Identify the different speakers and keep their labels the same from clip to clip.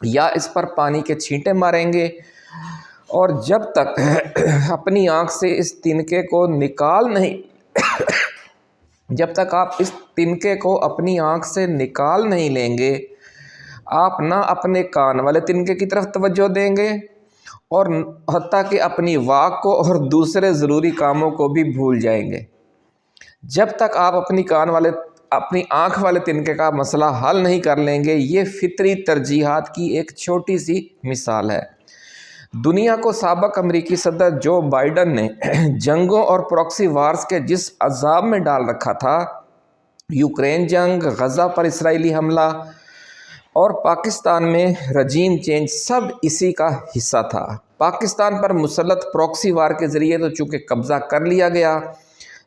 Speaker 1: یا اس پر پانی کے چھینٹے ماریں گے، اور جب تک اپنی آنکھ سے اس تنکے کو نکال نہیں جب تک آپ اس تنکے کو اپنی آنکھ سے نکال نہیں لیں گے، آپ نہ اپنے کان والے تنکے کی طرف توجہ دیں گے اور حتیٰ کہ اپنی واک کو اور دوسرے ضروری کاموں کو بھی بھول جائیں گے۔ جب تک آپ اپنی آنکھ والے تنکے کا مسئلہ حل نہیں کر لیں گے، یہ فطری ترجیحات کی ایک چھوٹی سی مثال ہے۔ دنیا کو سابق امریکی صدر جو بائیڈن نے جنگوں اور پراکسی وارز کے جس عذاب میں ڈال رکھا تھا، یوکرین جنگ، غزہ پر اسرائیلی حملہ اور پاکستان میں رجیم چینج، سب اسی کا حصہ تھا۔ پاکستان پر مسلط پراکسی وار کے ذریعے تو چونکہ قبضہ کر لیا گیا،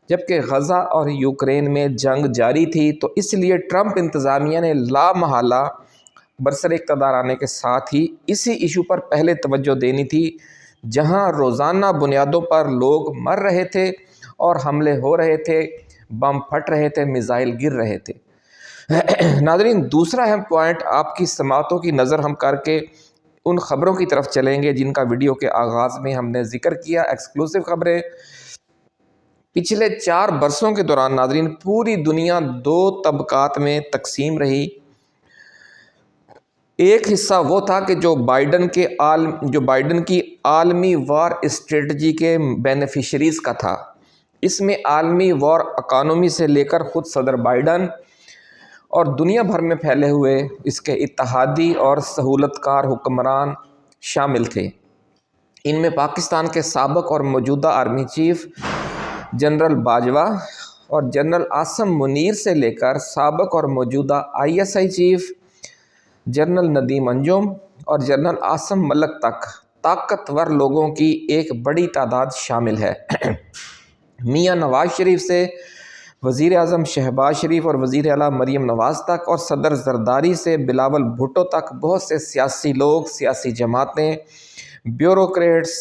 Speaker 1: جبکہ غزہ اور یوکرین میں جنگ جاری تھی، تو اس لیے ٹرمپ انتظامیہ نے لا محالہ برسر اقتدار آنے کے ساتھ ہی اسی ایشو پر پہلے توجہ دینی تھی، جہاں روزانہ بنیادوں پر لوگ مر رہے تھے اور حملے ہو رہے تھے، بم پھٹ رہے تھے، میزائل گر رہے تھے۔ ناظرین، دوسرا اہم پوائنٹ آپ کی سماعتوں کی نظر ہم کر کے ان خبروں کی طرف چلیں گے جن کا ویڈیو کے آغاز میں ہم نے ذکر کیا۔ ایکسکلوسیو خبریں۔ پچھلے 4 برسوں کے دوران ناظرین پوری دنیا 2 طبقات میں تقسیم رہی۔ ایک حصہ وہ تھا کہ جو بائیڈن کی عالمی وار اسٹریٹجی کے بینیفیشریز کا تھا۔ اس میں عالمی وار اکانومی سے لے کر خود صدر بائیڈن اور دنیا بھر میں پھیلے ہوئے اس کے اتحادی اور سہولت کار حکمران شامل تھے۔ ان میں پاکستان کے سابق اور موجودہ آرمی چیف جنرل باجوہ اور جنرل عاصم منیر سے لے کر سابق اور موجودہ ISI چیف جنرل ندیم انجم اور جنرل عاصم ملک تک طاقتور لوگوں کی ایک بڑی تعداد شامل ہے۔ میاں نواز شریف سے وزیر اعظم شہباز شریف اور وزیر اعلیٰ مریم نواز تک، اور صدر زرداری سے بلاول بھٹو تک بہت سے سیاسی لوگ، سیاسی جماعتیں، بیوروکریٹس،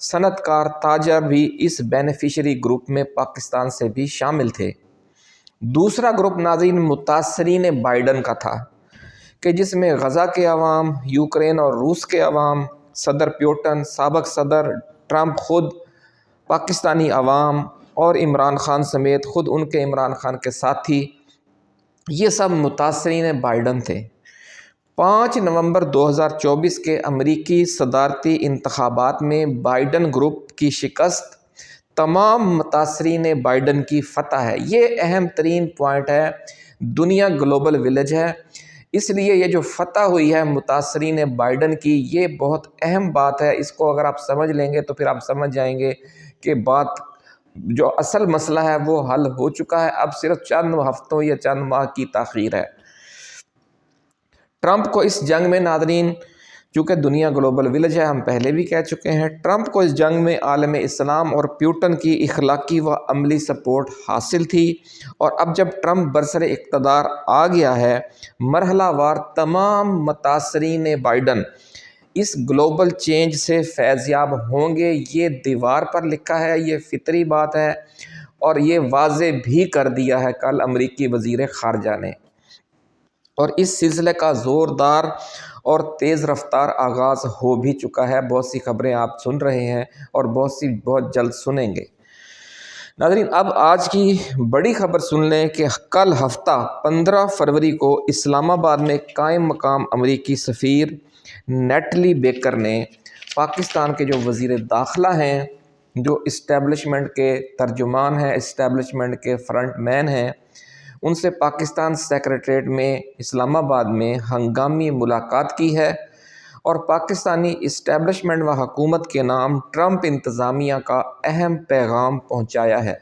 Speaker 1: صنعت کار، تاجر بھی اس بینیفیشری گروپ میں پاکستان سے بھی شامل تھے۔ دوسرا گروپ ناظرین متاثرین بائیڈن کا تھا کہ جس میں غزہ کے عوام، یوکرین اور روس کے عوام، صدر پیوٹن، سابق صدر ٹرمپ، خود پاکستانی عوام اور عمران خان سمیت خود ان کے عمران خان کے ساتھی، یہ سب متاثرین بائیڈن تھے۔ 5 نومبر 2024 کے امریکی صدارتی انتخابات میں بائیڈن گروپ کی شکست تمام متاثرین بائیڈن کی فتح ہے۔ یہ اہم ترین پوائنٹ ہے۔ دنیا گلوبل ولیج ہے، اس لیے یہ جو فتح ہوئی ہے متاثرین بائیڈن کی، یہ بہت اہم بات ہے۔ اس کو اگر آپ سمجھ لیں گے تو پھر آپ سمجھ جائیں گے کہ جو اصل مسئلہ ہے وہ حل ہو چکا ہے، اب صرف چند ہفتوں یا چند ماہ کی تاخیر ہے۔ ٹرمپ کو اس جنگ میں ناظرین، چونکہ دنیا گلوبل ولیج ہے، ہم پہلے بھی کہہ چکے ہیں، ٹرمپ کو اس جنگ میں عالم اسلام اور پیوٹن کی اخلاقی و عملی سپورٹ حاصل تھی، اور اب جب ٹرمپ برسر اقتدار آ گیا ہے، مرحلہ وار تمام متاثرین بائیڈن اس گلوبل چینج سے فیض یاب ہوں گے۔ یہ دیوار پر لکھا ہے، یہ فطری بات ہے، اور یہ واضح بھی کر دیا ہے کل امریکی وزیر خارجہ نے، اور اس سلسلے کا زوردار اور تیز رفتار آغاز ہو بھی چکا ہے۔ بہت سی خبریں آپ سن رہے ہیں اور بہت جلد سنیں گے۔ ناظرین، اب آج کی بڑی خبر سن لیں کہ کل ہفتہ 15 فروری کو اسلام آباد میں قائم مقام امریکی سفیر نیٹلی بیکر نے پاکستان کے جو وزیر داخلہ ہیں، جو اسٹیبلشمنٹ کے ترجمان ہیں، اسٹیبلشمنٹ کے فرنٹ مین ہیں، ان سے پاکستان سیکریٹریٹ میں اسلام آباد میں ہنگامی ملاقات کی ہے، اور پاکستانی اسٹیبلشمنٹ و حکومت کے نام ٹرمپ انتظامیہ کا اہم پیغام پہنچایا ہے۔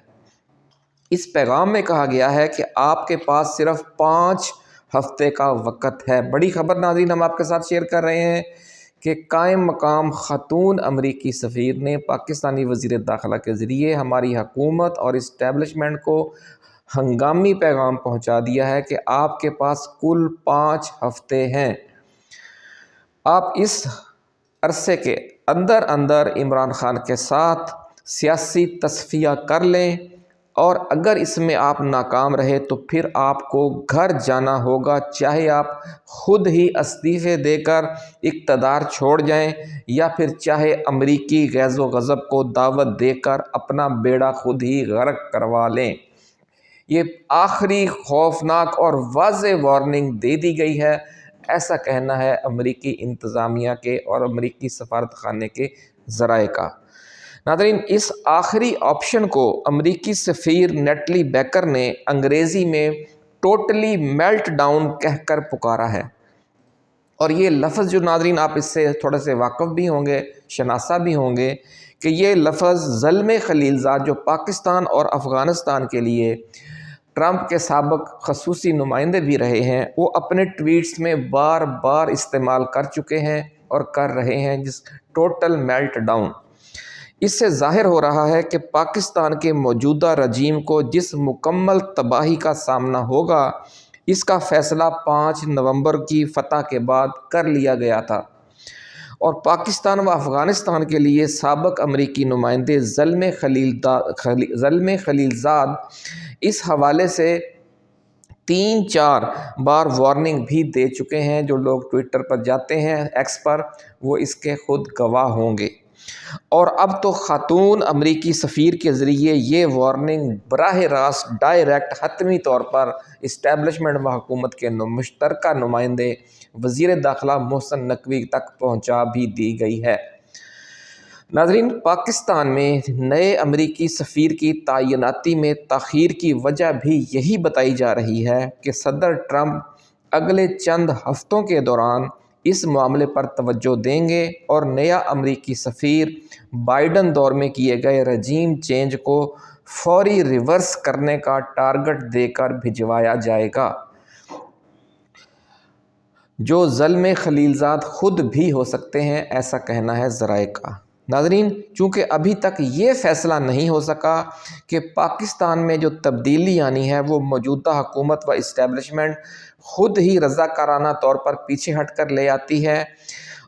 Speaker 1: اس پیغام میں کہا گیا ہے کہ آپ کے پاس صرف 5 ہفتے کا وقت ہے۔ بڑی خبر ناظرین ہم آپ کے ساتھ شیئر کر رہے ہیں کہ قائم مقام خاتون امریکی سفیر نے پاکستانی وزیر داخلہ کے ذریعے ہماری حکومت اور اسٹیبلشمنٹ کو ہنگامی پیغام پہنچا دیا ہے کہ آپ کے پاس کل 5 ہفتے ہیں۔ آپ اس عرصے کے اندر عمران خان کے ساتھ سیاسی تصفیہ کر لیں اور اگر اس میں آپ ناکام رہے تو پھر آپ کو گھر جانا ہوگا، چاہے آپ خود ہی استعفے دے کر اقتدار چھوڑ جائیں یا پھر چاہے امریکی غیظ و غضب کو دعوت دے کر اپنا بیڑا خود ہی غرق کروا لیں۔ یہ آخری خوفناک اور واضح وارننگ دے دی گئی ہے، ایسا کہنا ہے امریکی انتظامیہ کے اور امریکی سفارت خانے کے ذرائع کا۔ ناظرین، اس آخری آپشن کو امریکی سفیر نیٹلی بیکر نے انگریزی میں ٹوٹلی میلٹ ڈاؤن کہہ کر پکارا ہے، اور یہ لفظ جو ناظرین آپ اس سے تھوڑے سے واقف بھی ہوں گے، شناسہ بھی ہوں گے کہ یہ لفظ زلمے خلیلزاد جو پاکستان اور افغانستان کے لیے ٹرمپ کے سابق خصوصی نمائندے بھی رہے ہیں، وہ اپنے ٹویٹس میں بار بار استعمال کر چکے ہیں اور کر رہے ہیں، جس ٹوٹل میلٹ ڈاؤن۔ اس سے ظاہر ہو رہا ہے کہ پاکستان کے موجودہ رجیم کو جس مکمل تباہی کا سامنا ہوگا، اس کا فیصلہ 5 نومبر کی فتح کے بعد کر لیا گیا تھا، اور پاکستان و افغانستان کے لیے سابق امریکی نمائندے زلمے خلیلزاد اس حوالے سے 3-4 بار وارننگ بھی دے چکے ہیں۔ جو لوگ ٹویٹر پر جاتے ہیں، ایکس پر، وہ اس کے خود گواہ ہوں گے، اور اب تو خاتون امریکی سفیر کے ذریعے یہ وارننگ براہ راست ڈائریکٹ حتمی طور پر اسٹیبلشمنٹ و حکومت کے مشترکہ نمائندے وزیر داخلہ محسن نقوی تک پہنچا بھی دی گئی ہے۔ ناظرین، پاکستان میں نئے امریکی سفیر کی تعیناتی میں تاخیر کی وجہ بھی یہی بتائی جا رہی ہے کہ صدر ٹرمپ اگلے چند ہفتوں کے دوران اس معاملے پر توجہ دیں گے اور نیا امریکی سفیر بائیڈن دور میں کیے گئے رجیم چینج کو فوری ریورس کرنے کا ٹارگٹ دے کر بھجوایا جائے گا، جو زلمے خلیلزاد خود بھی ہو سکتے ہیں، ایسا کہنا ہے ذرائع کا۔ ناظرین، چونکہ ابھی تک یہ فیصلہ نہیں ہو سکا کہ پاکستان میں جو تبدیلی آنی ہے وہ موجودہ حکومت و اسٹیبلشمنٹ خود ہی رضاکارانہ طور پر پیچھے ہٹ کر لے آتی ہے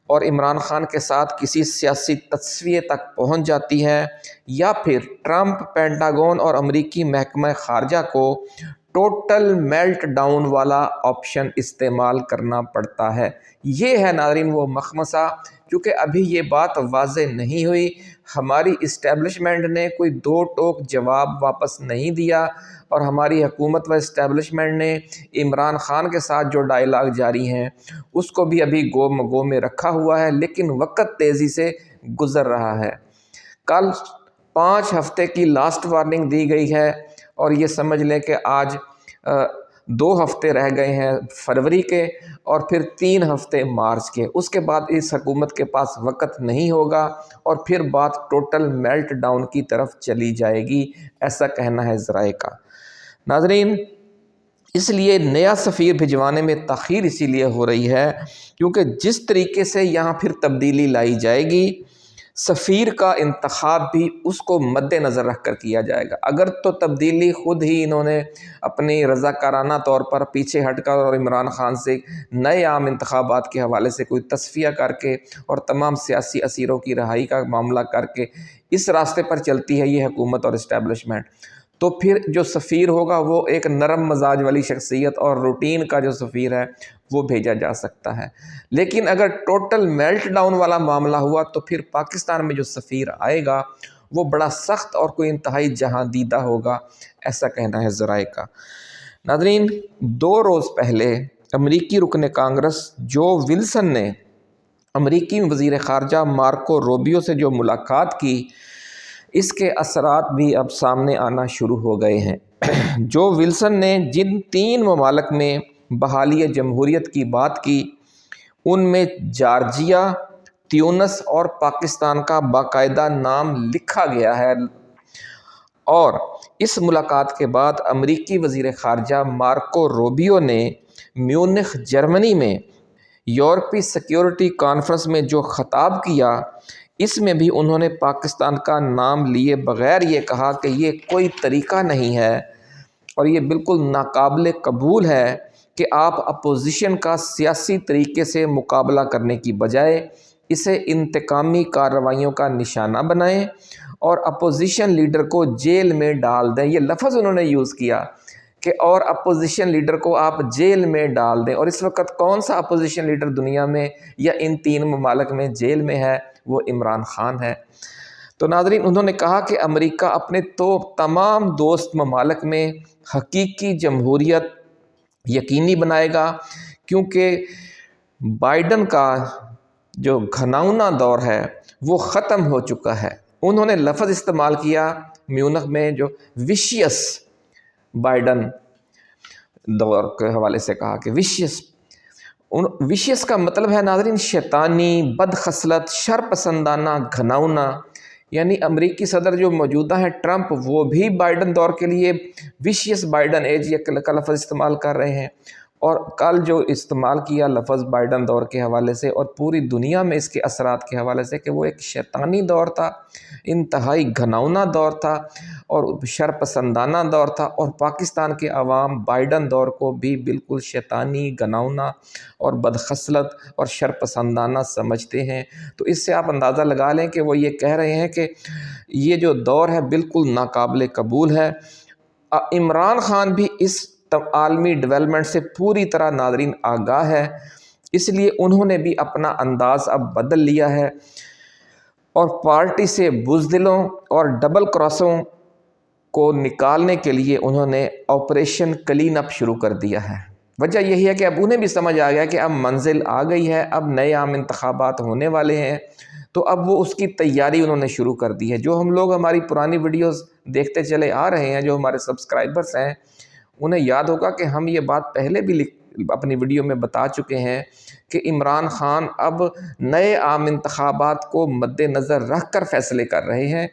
Speaker 1: اور عمران خان کے ساتھ کسی سیاسی تصفیے تک پہنچ جاتی ہے، یا پھر ٹرمپ، پینٹاگون اور امریکی محکمہ خارجہ کو ٹوٹل میلٹ ڈاؤن والا آپشن استعمال کرنا پڑتا ہے۔ یہ ہے ناظرین وہ مخمصہ، کیونکہ ابھی یہ بات واضح نہیں ہوئی، ہماری اسٹیبلشمنٹ نے کوئی دو ٹوک جواب واپس نہیں دیا، اور ہماری حکومت و اسٹیبلشمنٹ نے عمران خان کے ساتھ جو ڈائیلاگ جاری ہیں اس کو بھی ابھی گو مگو میں رکھا ہوا ہے، لیکن وقت تیزی سے گزر رہا ہے۔ کل 5 ہفتے کی لاسٹ وارننگ دی گئی ہے، اور یہ سمجھ لیں کہ آج 2 ہفتے رہ گئے ہیں فروری کے، اور پھر 3 ہفتے مارچ کے۔ اس کے بعد اس حکومت کے پاس وقت نہیں ہوگا، اور پھر بات ٹوٹل میلٹ ڈاؤن کی طرف چلی جائے گی، ایسا کہنا ہے ذرائع کا۔ ناظرین، اس لیے نیا سفیر بھجوانے میں تاخیر اسی لیے ہو رہی ہے کیونکہ جس طریقے سے یہاں پھر تبدیلی لائی جائے گی، سفیر کا انتخاب بھی اس کو مد نظر رکھ کر کیا جائے گا۔ اگر تو تبدیلی خود ہی انہوں نے اپنی رضاکارانہ طور پر پیچھے ہٹ کر اور عمران خان سے نئے عام انتخابات کے حوالے سے کوئی تصفیہ کر کے اور تمام سیاسی اسیروں کی رہائی کا معاملہ کر کے اس راستے پر چلتی ہے یہ حکومت اور اسٹیبلشمنٹ، تو پھر جو سفیر ہوگا وہ ایک نرم مزاج والی شخصیت اور روٹین کا جو سفیر ہے وہ بھیجا جا سکتا ہے۔ لیکن اگر ٹوٹل میلٹ ڈاؤن والا معاملہ ہوا تو پھر پاکستان میں جو سفیر آئے گا وہ بڑا سخت اور کوئی انتہائی جہاں دیدہ ہوگا، ایسا کہنا ہے ذرائع کا۔ ناظرین، 2 روز پہلے امریکی رکن کانگریس جو ولسن نے امریکی وزیر خارجہ مارکو روبیو سے جو ملاقات کی، اس کے اثرات بھی اب سامنے آنا شروع ہو گئے ہیں۔ جو ولسن نے جن 3 ممالک میں بحالی جمہوریت کی بات کی، ان میں جارجیا، تیونس اور پاکستان کا باقاعدہ نام لکھا گیا ہے، اور اس ملاقات کے بعد امریکی وزیر خارجہ مارکو روبیو نے میونخ جرمنی میں یورپی سیکیورٹی کانفرنس میں جو خطاب کیا، اس میں بھی انہوں نے پاکستان کا نام لیے بغیر یہ کہا کہ یہ کوئی طریقہ نہیں ہے اور یہ بالکل ناقابل قبول ہے کہ آپ اپوزیشن کا سیاسی طریقے سے مقابلہ کرنے کی بجائے اسے انتقامی کارروائیوں کا نشانہ بنائیں اور اپوزیشن لیڈر کو جیل میں ڈال دیں۔ یہ لفظ انہوں نے یوز کیا کہ اور اپوزیشن لیڈر کو آپ جیل میں ڈال دیں، اور اس وقت کون سا اپوزیشن لیڈر دنیا میں یا ان 3 ممالک میں جیل میں ہے؟ وہ عمران خان ہے۔ تو ناظرین، انہوں نے کہا کہ امریکہ اپنے تمام دوست ممالک میں حقیقی جمہوریت یقینی بنائے گا، کیونکہ بائیڈن کا جو گھناؤنا دور ہے وہ ختم ہو چکا ہے۔ انہوں نے لفظ استعمال کیا میونخ میں جو ویشیس بائیڈن دور کے حوالے سے کہا کہ ویشیس کا مطلب ہے ناظرین شیطانی، بد خصلت، شر پسندانہ، گھناؤنا۔ یعنی امریکی صدر جو موجودہ ہیں ٹرمپ، وہ بھی بائیڈن دور کے لیے ویشیس بائیڈن ایج کا لفظ استعمال کر رہے ہیں، اور کل جو استعمال کیا لفظ بائیڈن دور کے حوالے سے اور پوری دنیا میں اس کے اثرات کے حوالے سے کہ وہ ایک شیطانی دور تھا، انتہائی گھناؤنا دور تھا اور شرپسندانہ دور تھا، اور پاکستان کے عوام بائیڈن دور کو بھی بالکل شیطانی، گھناؤنا اور بدخصلت اور شرپسندانہ سمجھتے ہیں۔ تو اس سے آپ اندازہ لگا لیں کہ وہ یہ کہہ رہے ہیں کہ یہ جو دور ہے بالکل ناقابل قبول ہے۔ عمران خان بھی اس عالمی ڈیولپمنٹ سے پوری طرح ناظرین آگاہ ہے، اس لیے انہوں نے بھی اپنا انداز اب بدل لیا ہے اور پارٹی سے بزدلوں اور ڈبل کراسوں کو نکالنے کے لیے انہوں نے آپریشن کلین اپ شروع کر دیا ہے۔ وجہ یہی ہے کہ اب انہیں بھی سمجھ آ گیا کہ اب منزل آ گئی ہے، اب نئے عام انتخابات ہونے والے ہیں، تو اب وہ اس کی تیاری انہوں نے شروع کر دی ہے۔ جو ہم لوگ ہماری پرانی ویڈیوز دیکھتے چلے آ رہے ہیں، جو ہمارے سبسکرائبرز ہیں، انہیں یاد ہوگا کہ ہم یہ بات پہلے بھی اپنی ویڈیو میں بتا چکے ہیں کہ عمران خان اب نئے عام انتخابات کو مد نظر رکھ کر فیصلے کر رہے ہیں،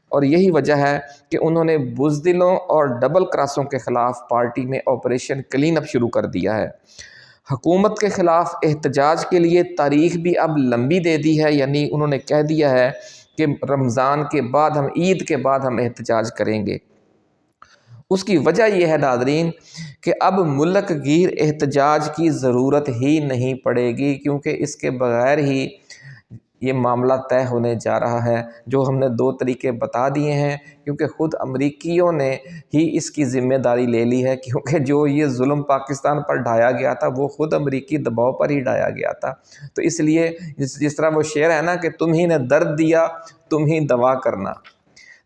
Speaker 1: اور یہی وجہ ہے کہ انہوں نے بزدلوں اور ڈبل کراسوں کے خلاف پارٹی میں آپریشن کلین اپ شروع کر دیا ہے۔ حکومت کے خلاف احتجاج کے لیے تاریخ بھی اب لمبی دے دی ہے، یعنی انہوں نے کہہ دیا ہے کہ رمضان کے بعد عید کے بعد ہم احتجاج کریں گے۔ اس کی وجہ یہ ہے ناظرین کہ اب ملک گیر احتجاج کی ضرورت ہی نہیں پڑے گی، کیونکہ اس کے بغیر ہی یہ معاملہ طے ہونے جا رہا ہے۔ جو ہم نے 2 طریقے بتا دیے ہیں، کیونکہ خود امریکیوں نے ہی اس کی ذمہ داری لے لی ہے، کیونکہ جو یہ ظلم پاکستان پر ڈھایا گیا تھا وہ خود امریکی دباؤ پر ہی ڈھایا گیا تھا۔ تو اس لیے جس طرح وہ شعر ہے نا کہ تم ہی نے درد دیا تم ہی دوا کرنا،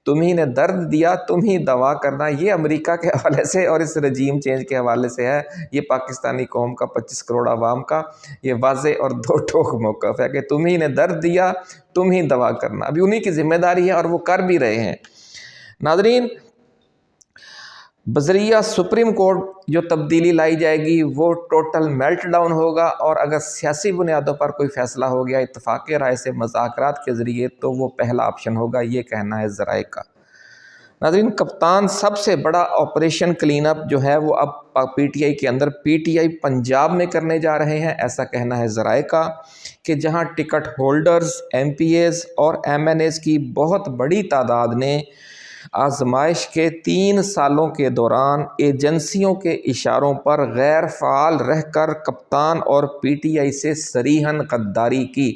Speaker 1: تم ہی نے درد دیا تم ہی دوا کرنا، یہ امریکہ کے حوالے سے اور اس رجیم چینج کے حوالے سے ہے۔ یہ پاکستانی قوم کا 25 کروڑ عوام کا یہ واضح اور 2 ٹوک موقف ہے کہ تم ہی نے درد دیا تم ہی دوا کرنا۔ ابھی انہی کی ذمہ داری ہے اور وہ کر بھی رہے ہیں۔ ناظرین، بذریعہ سپریم کورٹ جو تبدیلی لائی جائے گی وہ ٹوٹل میلٹ ڈاؤن ہوگا، اور اگر سیاسی بنیادوں پر کوئی فیصلہ ہو گیا اتفاق رائے سے مذاکرات کے ذریعے تو وہ پہلا آپشن ہوگا، یہ کہنا ہے ذرائع کا۔ ناظرین، کپتان سب سے بڑا آپریشن کلین اپ جو ہے وہ اب پی ٹی آئی کے اندر پی ٹی آئی پنجاب میں کرنے جا رہے ہیں، ایسا کہنا ہے ذرائع کا، کہ جہاں ticket holders, M P As اور ایم این ایز کی بہت بڑی تعداد نے آزمائش کے 3 سالوں کے دوران ایجنسیوں کے اشاروں پر غیر فعال رہ کر کپتان اور پی ٹی آئی سے صریحاً غداری کی۔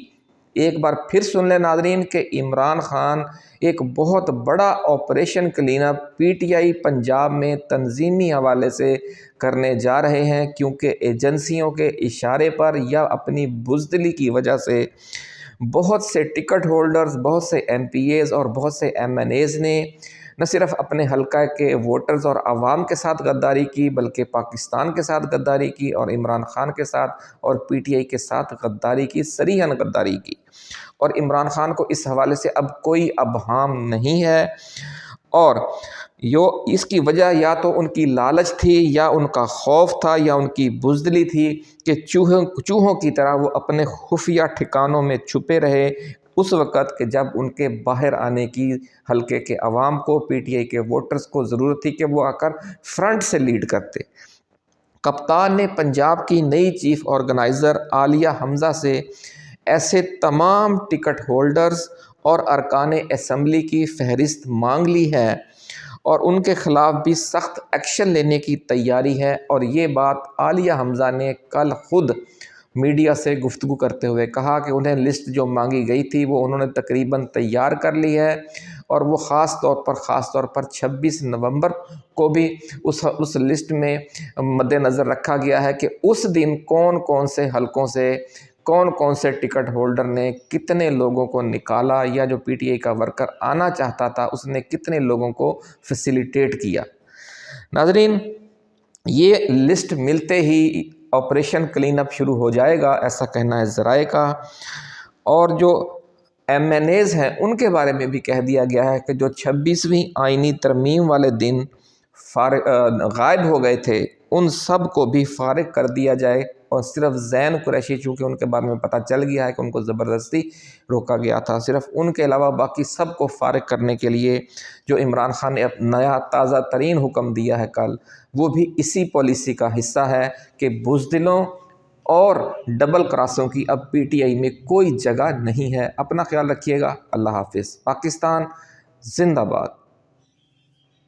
Speaker 1: ایک بار پھر سن لیں ناظرین کہ عمران خان ایک بہت بڑا operation clean up P T I Punjab میں تنظیمی حوالے سے کرنے جا رہے ہیں، کیونکہ ایجنسیوں کے اشارے پر یا اپنی بزدلی کی وجہ سے بہت سے ٹکٹ ہولڈرز، بہت سے ایم پی ایز اور بہت سے ایم این ایز نے نہ صرف اپنے حلقہ کے ووٹرز اور عوام کے ساتھ غداری کی بلکہ پاکستان کے ساتھ غداری کی، اور عمران خان کے ساتھ اور پی ٹی آئی کے ساتھ غداری کی، صریحاً غداری کی۔ اور عمران خان کو اس حوالے سے اب کوئی ابہام نہیں ہے، اور اس کی وجہ یا تو ان کی لالچ تھی یا ان کا خوف تھا یا ان کی بزدلی تھی کہ چوہوں کی طرح وہ اپنے خفیہ ٹھکانوں میں چھپے رہے اس وقت کہ جب ان کے باہر آنے کی حلقے کے عوام کو، پی ٹی آئی کے ووٹرز کو ضرورت تھی کہ وہ آ کر فرنٹ سے لیڈ کرتے۔ کپتان نے پنجاب کی نئی چیف آرگنائزر عالیہ حمزہ سے ایسے تمام ٹکٹ ہولڈرز اور ارکان اسمبلی کی فہرست مانگ لی ہے اور ان کے خلاف بھی سخت ایکشن لینے کی تیاری ہے، اور یہ بات عالیہ حمزہ نے کل خود میڈیا سے گفتگو کرتے ہوئے کہا کہ انہیں لسٹ جو مانگی گئی تھی وہ انہوں نے تقریباً تیار کر لی ہے، اور وہ خاص طور پر 26 نومبر کو بھی اس لسٹ میں مد نظر رکھا گیا ہے کہ اس دن کون کون سے حلقوں سے کون کون سے ٹکٹ ہولڈر نے کتنے لوگوں کو نکالا، یا جو پی ٹی آئی کا ورکر آنا چاہتا تھا اس نے کتنے لوگوں کو فیسیلیٹیٹ کیا۔ ناظرین، یہ لسٹ ملتے ہی آپریشن کلین اپ شروع ہو جائے گا، ایسا کہنا ہے ذرائع کا۔ اور جو ایم این ایز ہیں ان کے بارے میں بھی کہہ دیا گیا ہے کہ جو 26ویں آئینی ترمیم والے دن غائب ہو گئے تھے ان سب کو بھی فارغ کر دیا جائے، اور صرف زین قریشی چونکہ ان کے بارے میں پتہ چل گیا ہے کہ ان کو زبردستی روکا گیا تھا، صرف ان کے علاوہ باقی سب کو فارغ کرنے کے لیے جو عمران خان نے نیا تازہ ترین حکم دیا ہے کل، وہ بھی اسی پالیسی کا حصہ ہے کہ بزدلوں اور ڈبل کراسوں کی اب پی ٹی آئی میں کوئی جگہ نہیں ہے۔ اپنا خیال رکھیے گا۔ اللہ حافظ۔ پاکستان زندہ باد۔